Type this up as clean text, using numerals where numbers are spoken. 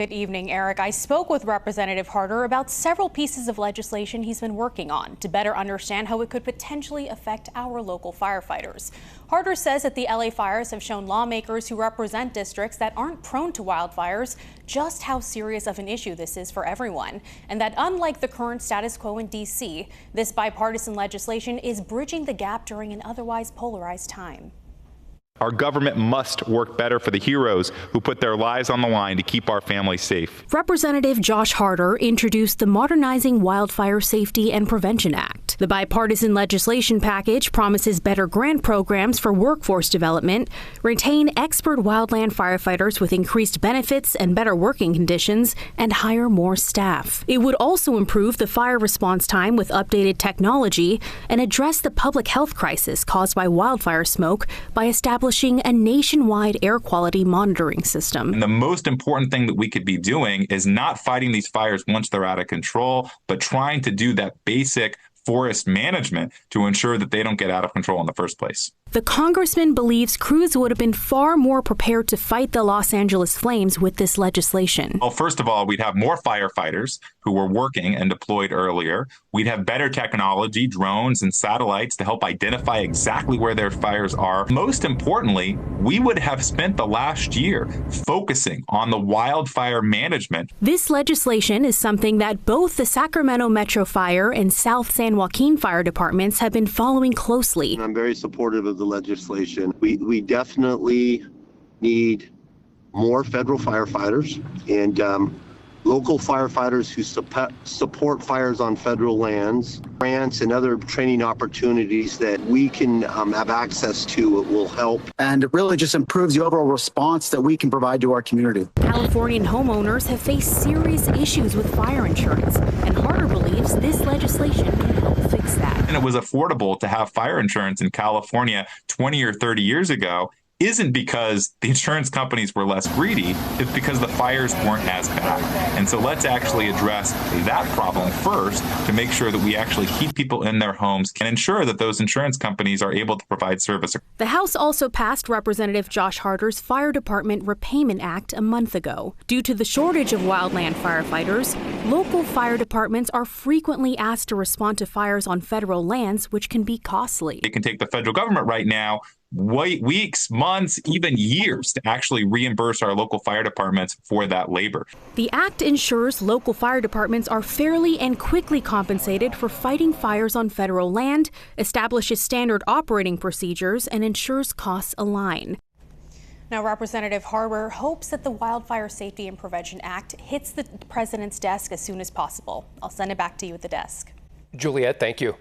Good evening, Eric. I spoke with Representative Harder about several pieces of legislation he's been working on to better understand how it could potentially affect our local firefighters. Harder says that the LA fires have shown lawmakers who represent districts that aren't prone to wildfires just how serious of an issue this is for everyone, and that unlike the current status quo in D.C., this bipartisan legislation is bridging the gap during an otherwise polarized time. Our government must work better for the heroes who put their lives on the line to keep our families safe. Representative Josh Harder introduced the Modernizing Wildfire Safety and Prevention Act. The bipartisan legislation package promises better grant programs for workforce development, retain expert wildland firefighters with increased benefits and better working conditions, and hire more staff. It would also improve the fire response time with updated technology and address the public health crisis caused by wildfire smoke by establishing a nationwide air quality monitoring system. And the most important thing that we could be doing is not fighting these fires once they're out of control, but trying to do that basic forest management to ensure that they don't get out of control in the first place. The congressman believes crews would have been far more prepared to fight the Los Angeles flames with this legislation. Well, first of all, we'd have more firefighters who were working and deployed earlier. We'd have better technology, drones and satellites to help identify exactly where their fires are. Most importantly, we would have spent the last year focusing on the wildfire management. This legislation is something that both the Sacramento Metro Fire and South San Joaquin Fire Departments have been following closely. I'm very supportive of the legislation. We definitely need more federal firefighters and local firefighters who support fires on federal lands. Grants and other training opportunities that we can have access to will help. And it really just improves the overall response that we can provide to our community. Californian homeowners have faced serious issues with fire insurance, and Harder believes this legislation can help fix that. And it was affordable to have fire insurance in California 20 or 30 years ago isn't because the insurance companies were less greedy, it's because the fires weren't as bad. And so let's actually address that problem first to make sure that we actually keep people in their homes and ensure that those insurance companies are able to provide service. The House also passed Representative Josh Harder's Fire Department Repayment Act a month ago. Due to the shortage of wildland firefighters, local fire departments are frequently asked to respond to fires on federal lands, which can be costly. It can take the federal government right now wait weeks, months, even years to actually reimburse our local fire departments for that labor. The act ensures local fire departments are fairly and quickly compensated for fighting fires on federal land, establishes standard operating procedures, and ensures costs align. Now, Representative Harder hopes that the Wildfire Safety and Prevention Act hits the president's desk as soon as possible. I'll send it back to you at the desk. Juliet, thank you.